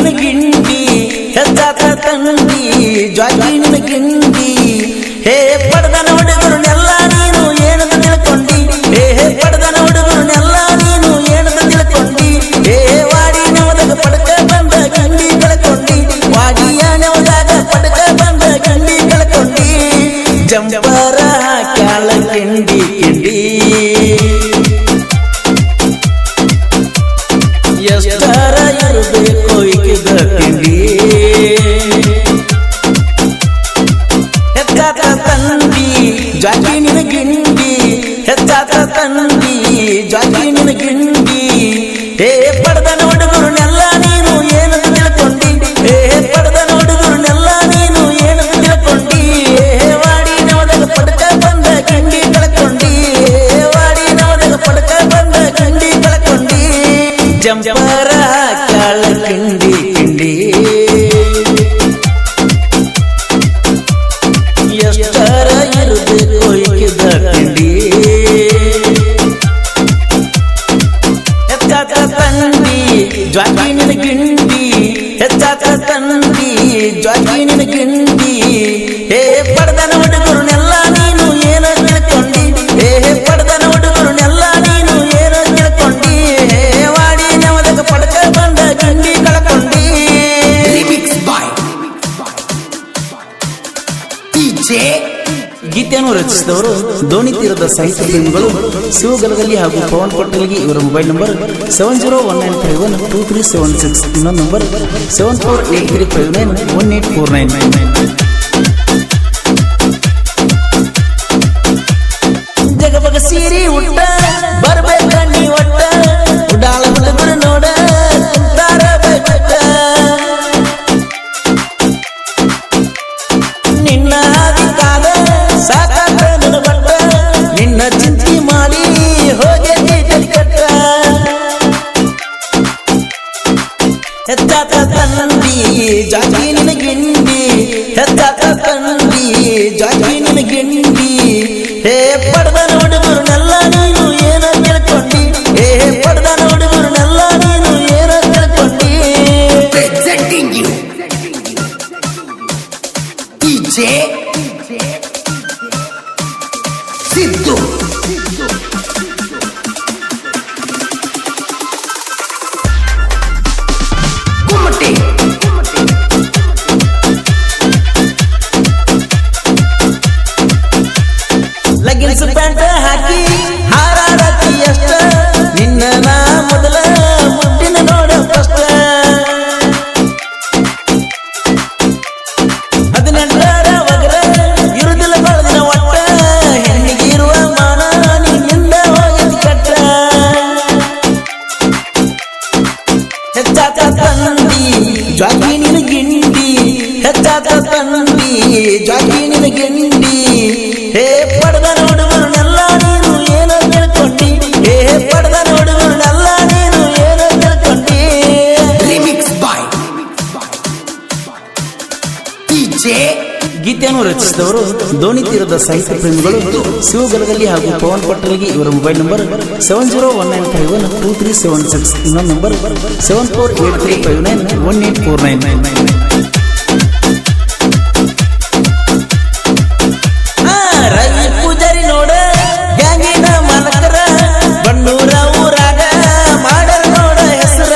ನಿನ ಗಿಂಡಿ ಹೆಚ್ಚಾತ ತಂದಿ ಜಾಗಿ ನಿನ ಗಿಂಡಿ ಹೇ ಪಡೆದನ ಹುಡುಗರನ್ನೆಲ್ಲ ನೀನು ಏನಂತ ತಿಳ್ಕೊಂಡಿ ಹೇ ಪಡೆದನ ಹುಡುಗರನ್ನೆಲ್ಲ ನೀನು ಏನಂತ ತಿಳ್ಕೊಂಡಿ ಹೇ ವಾಡಿ ನವದಾಗ ಪಡಕ ಬಂದ ಗಂಡಿ ಕಳ್ಕೊಂಡಿ ವಾಡಿಯ ನವದಾಗ ಪಡಕ ಬಂದ ಗಂಡಿ ಕಳ್ಕೊಂಡಿ ಜಂಬರ ಕಾಲ ಕಿಂಡಿ ಕಿಂಡಿ ಎಷ್ಟರ ಇರಬೇಕು ಈಗಿದ ತಿಂಡಿ ಹೆಚ್ಚಾತ ತಂದಿ ಜಾಗಿ ನಿನ ಗಿಂಡಿ ಹೆಚ್ಚಾತ ತಂದಿ ಜಾಗಿ ನಿನ ಗಿಂಡಿ ಹೇ ಪಡೆದನ ಹುಡುಗರನ್ನೆಲ್ಲ ನೀನು ಏನಂತ ತಿಳ್ಕೊಂಡಿ ಹೇ ಪಡೆದನ ಹುಡುಗರನ್ನೆಲ್ಲ ನೀನು ಏನಂತ ತಿಳ್ಕೊಂಡಿ ಹೇ ವಾಡಿ ನವದಾಗ ಪಡಕ ಬಂದ ಗಂಡಿ ಕಳ್ಕೊಂಡಿ ವಾಡಿ ನವದಾಗ ಪಡಕ ಬಂದ ಗಂಡಿ ಕಳ್ಕೊಂಡಿ ಜಂಪರ ಕಾಳ ಕಿಂಡಿ ಕಿಂಡಿ ಎಷ್ಟರ ಇರಬೇಕು ಈಗಿದ ಕಿಂಡಿ ಹೆಚ್ಚಾತ ತಂದಿ ಜಾಗಿ ನಿನ ಗಿಂಡಿ ಹೆಚ್ಚಾತ ತಂದಿ ಜಾಗಿ ನಿನ ಗಿಂಡಿ ಹೇ ಪಡೆದನ ಹುಡುಗರನ್ನೆಲ್ಲ ನೀನು ಏನ ತಿಳ್ಕೊಂಡಿ ಹೇ ಪಡೆದನ ಹುಡುಗರನ್ನೆಲ್ಲ ನೀನು ಏನ ತಿಳ್ಕೊಂಡಿ ಹೇ ವಾಡಿ ನವದಾಗ ಪಡಕ ಬಂದ ಗಂಡಿ ಕಳ್ಕೊಂಡಿ ಗೀತೆಯನ್ನು ರಚಿಸಿದವರು ದೋಣಿ ತೀರದ ಸಾಹಿತ್ಯ ಪ್ರೇಮಿಗಳು ಶಿವಗಲಗಲ್ಲಿ ಹಾಗೂ ಪವನ್ ಪಟ್ಟಲ್ಗಿ. ಇವರ ಮೊಬೈಲ್ ನಂಬರ್ 7019512376. ಇನ್ನೊಂದು ನಂಬರ್ 7483591849. ಜಗಬಗ ಸೀರಿ ಉಟ್ಟ ಬರ್ಬೇಕ ನೀ ಒಟ್ಟ ಉಡಾಳ ಹುಡುಗರು ನೋಡ ಕುಂತಾರ ಬೇಕ ನಿನ್ನ ಆದಿಕಾದ ಸಾಕಾತ ನನ್ನ ಬಟ್ಟ ನಿನ್ನ ಚಿಂತಿ ಮಾಡಿ ಹೋಗೈತಿ ಕಟ್ಟ ಹೆಚ್ಚಾತ ತಂದಿ ಜಾಗಿ ನಿನ ಗಿಂಡಿ ಹೆಚ್ಚಾತ ತಂದಿ ಜಾಗಿ ನಿನ ಗಿಂಡಿ ಹೇ ಪಡೆದನ ಹುಡುಗರನ್ನೆಲ್ಲ ನೀನು ಏನ ತಿಳ್ಕೊಂಡಿ ಹೇ ಪಡೆದನ ಹುಡುಗರನ್ನೆಲ್ಲ ನೀನು ಏನ ತಿಳ್ಕೊಂಡಿ ಸಿದ್ದು ಕುಮಟೆ ಲಗಿನ್ಸ್ ಪ್ಯಾಂಟ್ ಹಾಕಿ ಹಾರಾಡತಿ ಅಷ್ಟ ನಿನ್ನ ನಾ ಮೊದಲ ಮುಟ್ಟಿನ ನೋಡ ಫಸ್ಟ್ 18ರ ವಗರ ಇರುದಿಲ್ಲ ಬಳದಿನ ಒಟ್ಟ ಹೆಣ್ಣಿಗೆ ಇರುವ ಮಾನ ನಿನ್ನಿಂದ ಹೋಗತಿ ಕಟ್ಟ ಹೆಚ್ಚಾತ ತಂದಿ ಜಾಗಿ ನಿನ ಗಿಂಡಿ ಹೆಚ್ಚಾತ ತಂದಿ ಜಾಗಿ ನಿನ ಗಿಂಡಿ ಹೇ ಪಡೆದನ ಹುಡುಗರನ್ನೆಲ್ಲ ನೀನು ಏನ ತಿಳ್ಕೊಂಡಿ ಹೇ ಪಡೆದನ ಹುಡುಗರನ್ನೆಲ್ಲ ನೀನು ಏನ ತಿಳ್ಕೊಂಡಿ ಗೀತೆಯನ್ನು ರಚಿಸಿದವರು ದೋಣಿ ತೀರದ ಸಾಹಿತ್ಯ ಪ್ರೇಮಿಗಳು ಶಿವಗಲಗಲ್ಲಿ ಹಾಗೂ ಪವನ್ ಪಟ್ಟಲ್ಗಿ. ಇವರ ಮೊಬೈಲ್ ನಂಬರ್ 7019512376. ಇನ್ನೊಂದು ನಂಬರ್ 7483591849. ರವಿ ಪೂಜಾರಿ ನೋಡ ಗ್ಯಾಂಗಿನ ಮಾಲಕರ ಬಣ್ಣೂರ ಊರಾಗ ಮಾಡರ ನೋಡ ಹೆಸರ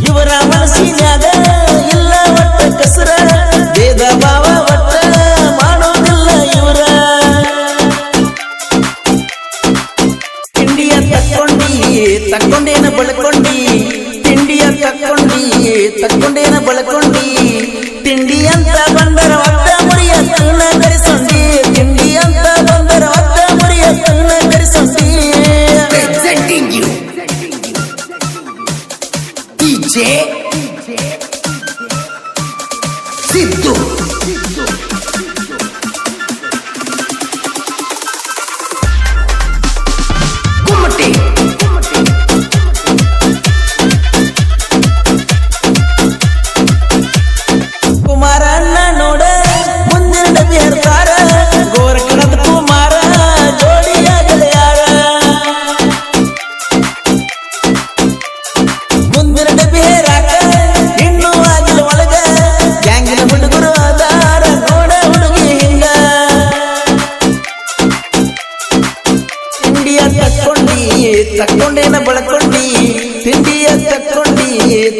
ಇವರ ಮನಸ್ಸಿನ್ಯಾಗ ಇಲ್ಲ ಒಟ್ಟ ಕಸರ ಭೇದ ಭಾವ ಒಟ್ಟ ಮಾಡೋದಿಲ್ಲ ಇವರ ಕಿಂಡಿಯ ತಕ್ಕೊಂಡಿ ತಕ್ಕೊಂಡೇನ ಬಳಕೊಂಡಿ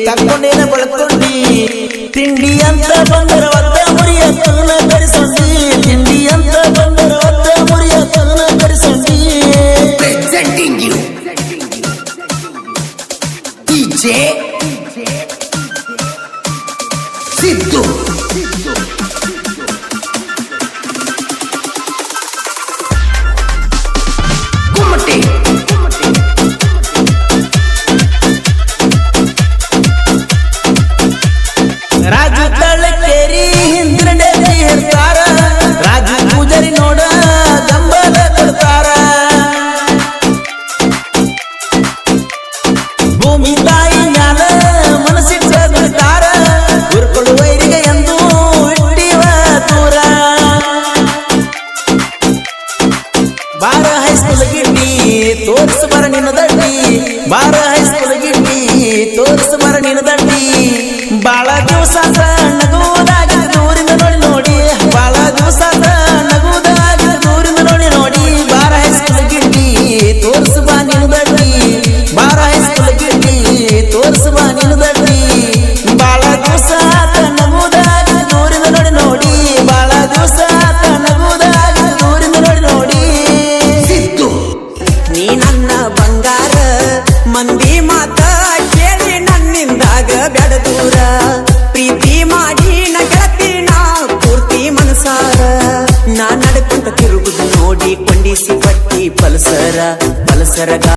ತಕ್ಕೊಂಡೇನ ಬಳಕೊಂಡಿ ತಿಂಡಿ ಅಂತ ಬಂದರ ಒದ್ದ ಮುರಿಯ ತನ್ನ ಕರೆಸೊಂಡಿ ತಿಂಡಿ ಅಂತ ಬಂದರ ಒದ್ದ ಮುರಿಯ ತನ್ನ ಕರೆಸೊಂಡಿ Presenting you DJ Siddu Kumati Raju ತಳಕೇರಿ ಹಿಂದ್ರಡೆ ಹೇರ್ತಾರ Raju Poojary ನೋಡ ಗಂಬಲ ಕೊಡ್ತಾರ ಭೂಮಿ ತಾಯಿ ಮ್ಯಾಲ ಮನಸ್ಸಿಟ್ಟ ಬಿಡ್ತಾರ ಹುರ್ಕೊಳ್ಳುವೈರಿಗೆ ಎಂದು ಇಟ್ಟಿವ ದೂರ ಬಾರ ಹೈಸ್ಕೂಲ್ ಗಿಡ್ಡಿ ತೋರ್ಸ ಬರ ನಿನ್ನ ದಂಡಿ ಬಾರ ಹೈಸ್ಕೂಲ್ ಗಿಡ್ಡಿ ತೋರ್ಸ ಬರ ನಿನ್ನ ದಂಡಿ ಬಾಳ ದಿವಸ ನಗುವುದಾಗಿ ದೂರಿಂದ ನೋಡಿ ನೋಡಿ ಬಾಳ ದಿವಸ ನಗುವುದಾಗಿ ದೂರಿಂದ ನೋಡಿ ನೋಡಿ ಬಾರ ಹೈಸ್ಕೂಲ್ ಗಿಡ್ಡಿ ತೋರ್ಸ ಬಾ ನಿನ್ನ ದಂಡಿ ಬಾರ ಹೈಸ್ಕೂಲ್ ಗಿಡ್ಡಿ ತೋರ್ಸ ಬಾ ನಿನ್ನ ದಂಡಿ ಬಾಳ ದಿವಸ ನಗುವುದಾಗಿ ದೂರಿಂದ ನೋಡಿ ನೋಡಿ ಬಾಳ ದಿವಸ ನಗುವುದಾಗಿ ದೂರಿಂದ ನೋಡಿ ನೋಡಿ Siddu ನೀ ನನ್ನ ಬಂಗಾರ ಮಂದಿ ಮಾತ ಕೇಳಿ ನನ್ನಿಂದಾಗ ಬೆಡದೂರ ಪ್ರೀತಿ ಮಾಡಿ ನ ಗೆಳತಿ ನಾ ಪೂರ್ತಿ ಮನಸಾರ ನಾ ನಡ್ಕೊಂತ ತಿರುಗುದು ನೋಡಿ ಕೊಂಡಿಸಿ ಪಟ್ಟಿ ಪಲ್ಸರ